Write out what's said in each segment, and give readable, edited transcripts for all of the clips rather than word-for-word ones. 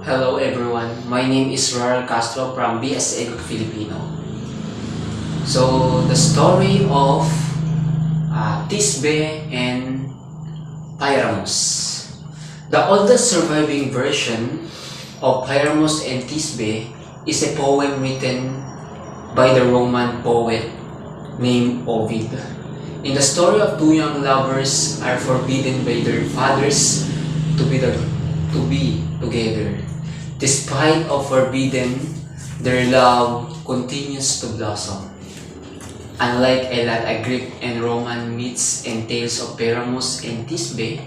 Hello everyone, my name is Castro from BSN Filipino. So the story of Thisbe and Pyramus. The oldest surviving version of Pyramus and Thisbe is a poem written by the Roman poet named Ovid. In the story of two young lovers are forbidden by their fathers to be together. Despite of forbidden, their love continues to blossom. Unlike a lot of Greek and Roman myths and tales of Pyramus and Thisbe,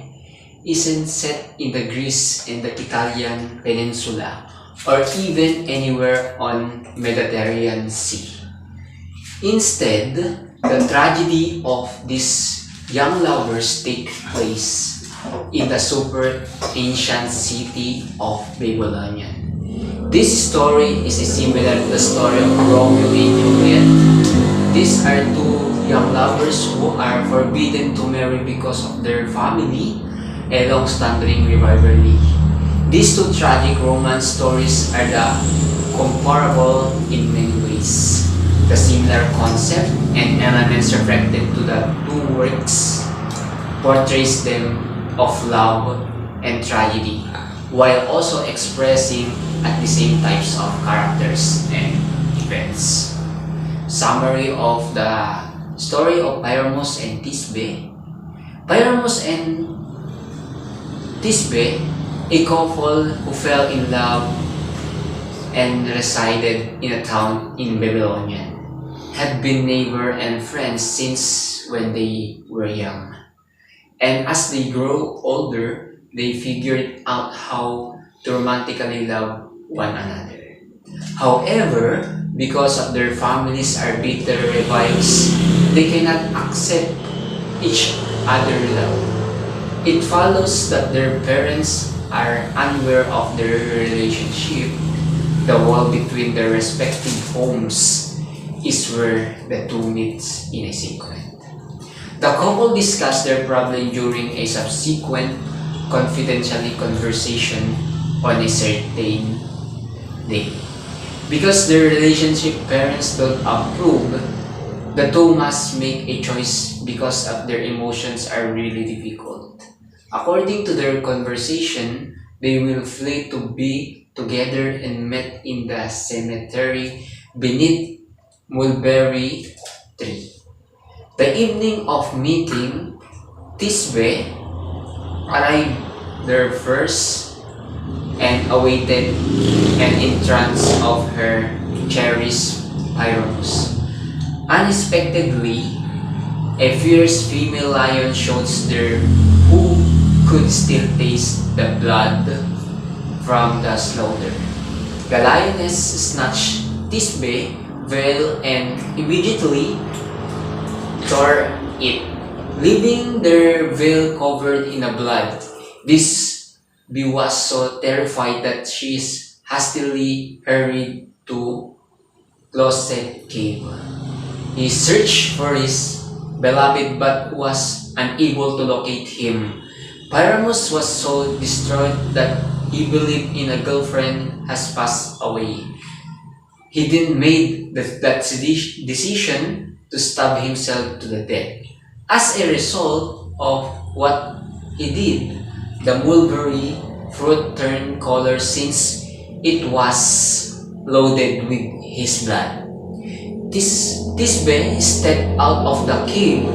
isn't set in the Greece and the Italian peninsula or even anywhere on Mediterranean Sea. Instead, the tragedy of these young lovers takes place in the super ancient city of Babylonian. This story is similar to the story of Romeo and Juliet. These are two young lovers who are forbidden to marry because of their family, a long-standing rivalry. These two tragic romance stories are comparable in many ways. The similar concept and elements reflected to the two works portrays them of love and tragedy, while also expressing at the same types of characters and events. Summary of the story of Pyramus and Thisbe. Pyramus and Thisbe, a couple who fell in love and resided in a town in Babylonian, had been neighbor and friends since when they were young. And as they grow older, they figured out how to romantically love one another. However, because of their families are bitter rivals, they cannot accept each other's love. It follows that their parents are unaware of their relationship. The wall between their respective homes is where the two meet in a secret. The couple discussed their problem during a subsequent confidentially conversation on a certain day. Because their relationship parents don't approve, the two must make a choice because of their emotions are really difficult. According to their conversation, they will flee to be together and met in the cemetery beneath mulberry tree. The evening of meeting, Thisbe arrived there first and awaited an entrance of her cherished Pyramus. Unexpectedly, a fierce female lion shoots there who could still taste the blood from the slaughter. The lioness snatched Thisbe veil and immediately tore it, leaving their veil covered in blood. Thisbe was so terrified that she hastily hurried to closet cave. He searched for his beloved but was unable to locate him. Pyramus was so distraught that he believed in a girlfriend has passed away. He then made that decision to stab himself to the death. As a result of what he did, the mulberry fruit turned color since it was loaded with his blood. Thisbe stepped out of the cave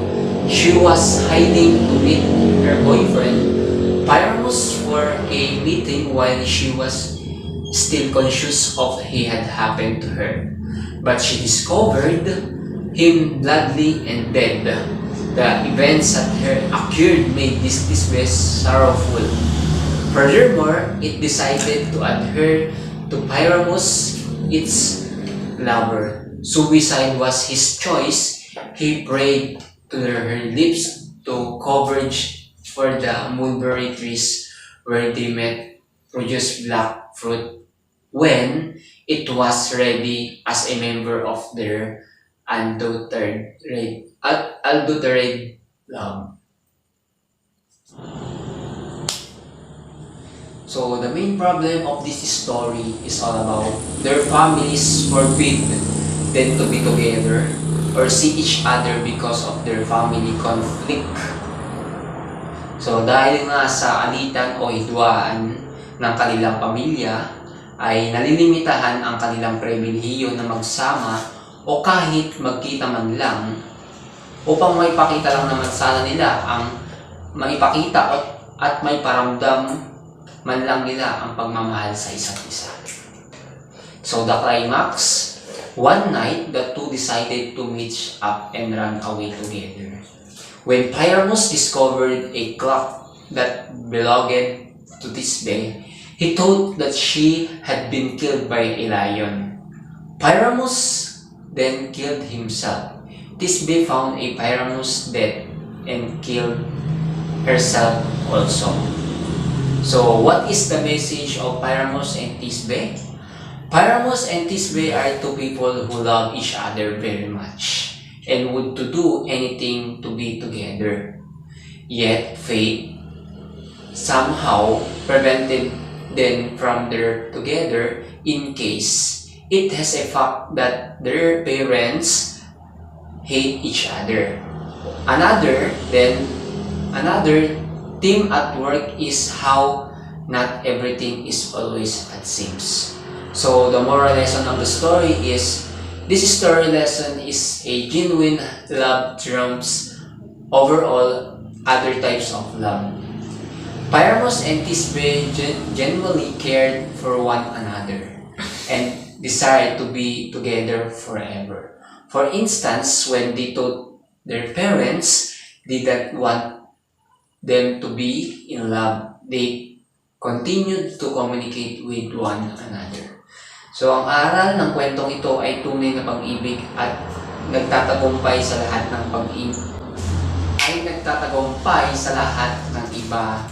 she was hiding to meet her boyfriend Pyramus for a meeting while she was still conscious of what had happened to her. But she discovered him bloody and dead. The events that occurred made Thisbe sorrowful. Furthermore, it decided to adhere to Pyramus, its lover. Suicide was his choice. He prayed to her lips to coverage for the mulberry trees where they met produced black fruit when it was ready as a member of their adulterated love. So the main problem of this story is all about their families forbid them to be together or see each other because of their family conflict. So dahil nga sa alitan o hidwaan ng kanilang pamilya, ay nalilimitahan ang kanilang pribilehiyo na magsama o kahit magkita man lang upang maipakita lang naman sana nila ang maipakita at may paramdam man lang nila ang pagmamahal sa isa't isa. So the climax, one night the two decided to meet up and run away together. When Pyramus discovered a clock that belonged to Thisbe, he thought that she had been killed by a lion. Pyramus then killed himself. Thisbe found a Pyramus dead and killed herself also. So, what is the message of Pyramus and Thisbe? Pyramus and Thisbe are two people who love each other very much and would to do anything to be together. Yet, fate somehow prevented them from their together in case it has a fact that their parents hate each other. Another theme at work is how not everything is always as seems. So the moral lesson of the story is this story lesson is a genuine love trumps overall other types of love. Pyramus and Thisbe genuinely cared for one another and desired to be together forever. For instance, when they told their parents they didn't want them to be in love, they continued to communicate with one another. So, ang aral ng kwentong ito ay tunay na pag-ibig at nagtatagumpay sa lahat ng iba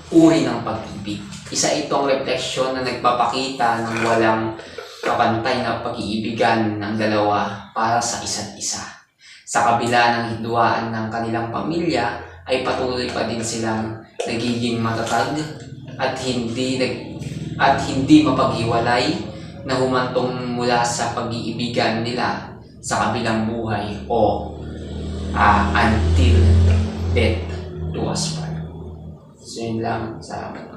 uri ng pag-ibig. Isa itong refleksyon na nagpapakita ng walang kapantay na pag-iibigan ng dalawa para sa isa't isa. Sa kabila ng hidwaan ng kanilang pamilya, ay patuloy pa din silang nagiging matatag at hindi mapaghiwalay na humantong mula sa pag-iibigan nila sa kabilang buhay o until death do us part. So yun lang. Salamat.